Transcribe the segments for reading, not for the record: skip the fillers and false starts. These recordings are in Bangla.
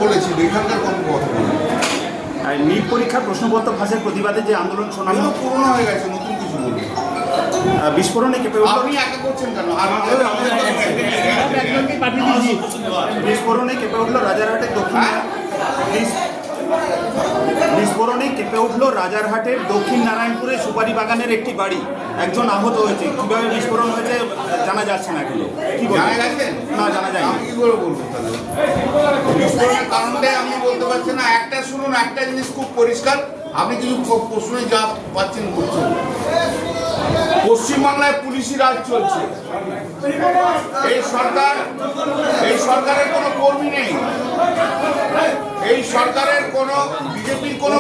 বলেছিল এখানকার কোনো কথা বলে নিট পরীক্ষার প্রশ্নপত্র ফাঁসের প্রতিবাদে যে আন্দোলন শোনানো পুরোনো হয়ে গেছে, নতুন কিছু বলুন। বিস্ফোরণে কেঁপে উঠল আপনি একা করছেন কেন? বিস্ফোরণে কেঁপে উঠল রাজারহাটের বিস্ফোরণে কেঁপে উঠল রাজারহাটের দক্ষিণ নারায়ণপুরে সুপারি বাগানের একটি বাড়ি। একজন আহত হয়েছে। কিভাবে বিস্ফোরণ হয়েছে জানা যাচ্ছে না। কি জানা গেছে না, জানা যায় না। আমি কি করে বলবো তাহলে? বিস্ফোরণের কারণটাই আপনি বলতে পারছেন না। একটা শুনুন, একটা জিনিস খুব পরিষ্কার, আপনি কিছু প্রশ্নে যা পাচ্ছেন বলছেন। পশ্চিমবাংলায় পুলিশি রাজ চলছে। এই সরকারের কোনো কর্মী নেই। এই সরকারের কোনো বিজেপির কোনো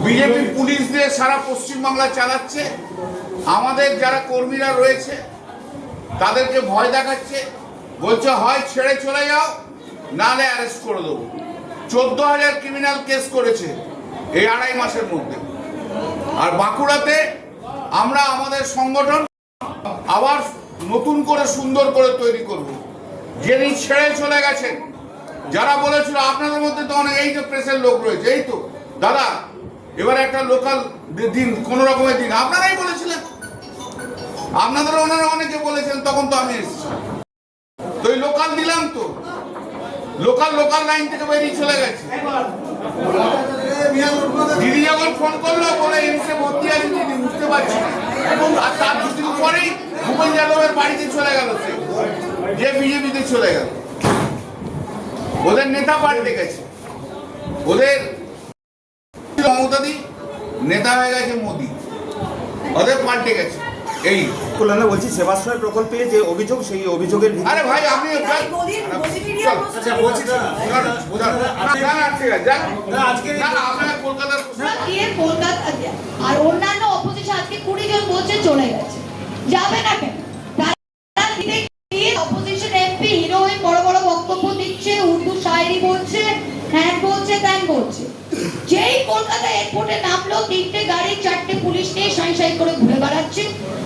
বিজেপি পুলিশ দিয়ে সারা পশ্চিমবাংলা চালাচ্ছে। আমাদের যারা কর্মীরা রয়েছে তাদেরকে ভয় দেখাচ্ছে, বলছে হয় ছেড়ে চলে যাও, নালে অ্যারেস্ট করে দেবো। 14,000 ক্রিমিনাল কেস করেছে এই 2.5 মাসের মধ্যে। আর বাঁকুড়াতে আমরা আমাদের সংগঠন আবার নতুন করে সুন্দর করে তৈরি করব। যিনি ছেড়ে চলে গেছেন, যারা বলেছিল আপনাদের মধ্যে তো অনেক, এই যে প্রেসের লোক রয়েছে, এই তো দাদা এবার একটা লোকাল দিন, কোন রকমের দিন, আপনারাই বলেছিলেন, আপনাদের ওনারা অনেকে বলেছেন, তখন তো আমি এসেছি, তো এই লোকাল দিলাম, তো লোকাল লাইন থেকে বেরিয়ে চলে গেছে। দিদি যখন ফোন করলো বলে এমসে ভর্তি আছে দিদি, বুঝতে পারছি না। আর তার দুদিন পরেই ভূপেন যাদবের বাড়িতে চলে গেল, সে যে বিজেপিতে চলে গেল। ওদের নেতা পাল্টে গেছে, ওদের মমতাদি নেতা হয়ে গেছে মোদি, ওদের পাল্টে গেছে। এই কল্যাণে বলছি সেবাশ্রয় প্রকল্পে যে অভিযোগ, সেই অভিযোগের আরে ভাই আপনি আর অন্যান্য অপোজিশন আজকে 20 জন বলছে চলে গেছে, যাবে না কেন? অপোজিশন এমপি হিরো হয়ে বড় বড় বক্তব্য দিচ্ছে, উর্দু শায়েরি বলছে, হ্যাঁ বলছে, ত্যান বলছে। যেই কলকাতা এয়ারপোর্টে নামলো, 3টে গাড়ি 4টে পুলিশ নিয়ে সাই সাই করে ঘুরে বেড়াচ্ছে।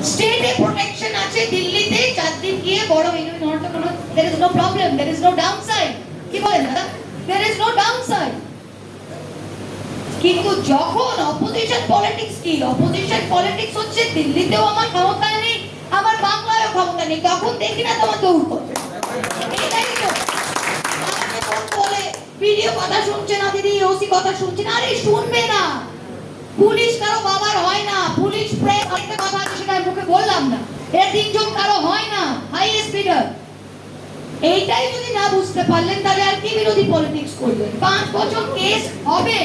স্টেটে প্রোটেকশন আছে, দিল্লিতে 4 দিন গিয়ে বড় there is no problem, there is no downside। কি বলেন দাদা? there is no downside। কিন্তু যখন অপোজিশন পলিটিক্স কি, অপোজিশন পলিটিক্স হচ্ছে দিল্লিতেও আমার ক্ষমতা নেই, আমার বাংলায়ও ক্ষমতা নেই, তখন দেখি না তোমার দৌড় করবে। এটাই তো আমাকে ফোন বলে ভিডিও কথা শুনছে না দিদি, ওসি কথা শুনছে না। আরে শুনবে না, পুলিশ কারো বাবার হয় না। পুলিশ প্রেস একটা কথা আছে, সেটা মুখে বললাম না, এর 3 জন কারো হয় না, হাইয়েস্ট লিডার। এইটাই যদি না বুঝতে পারলেন, তাহলে আর কি বিরোধী পলিটিক্স করবেন? 5 বছর কেস হবে,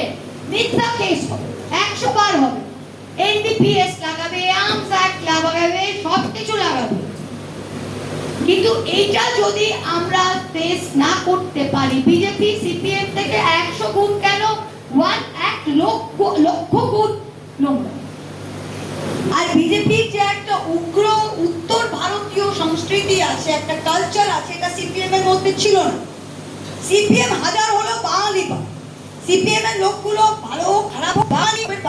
মিথ্যা কেস হবে, 100 বার হবে, এনডিপিএস লাগাবে, আর্মস অ্যাক্ট লাগাবে, সব কিছু লাগাবে। কিন্তু এইটা যদি আমরা ফেস না করতে পারি, বিজেপি সিপিএম থেকে 100 গুণ কেন, 1 লক্ষ গুণ নোংরা। আর বিজেপির যে একটা উগ্র উত্তর ভারতীয় সংস্কৃতি আছে, একটা কালচার আছে, এটা সিপিএম এর মধ্যে ছিল না। সিপিএম হাজার হলো বাঙালি, সিপিএম এর লোকগুলো ভালো হোক খারাপ হোক,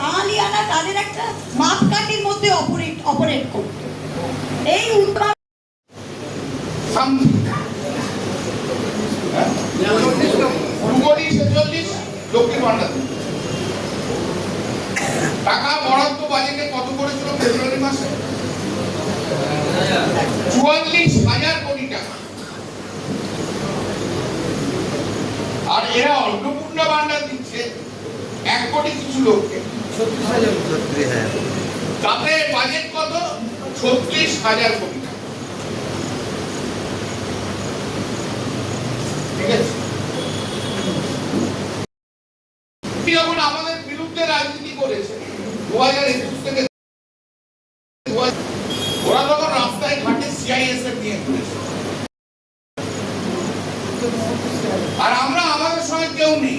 বাঙালি আনা তাদের একটা মাপকাঠির মধ্যে অপারেট করত। এই উত্তর টাকা বরাদ্দ বাজেটে কত করেছিল ফেব্রুয়ারি মাসে? 44,000 কোটি টাকা। আর এরা অন্নপূর্ণা ভান্ডার দিচ্ছে 1 কোটি কিছু লোককে, তাতে বাজেট কত? 36,000 কোটি টাকা। ঠিক আছে, যখন আমাদের বিরুদ্ধে রাজনীতি করেছে 2021 থেকে, ওরা তখন রাস্তায় ঘাটে সিআইএসএফ নিয়ে ঘুরেছে। আর আমরা, আমাদের সঙ্গে কেউ নেই।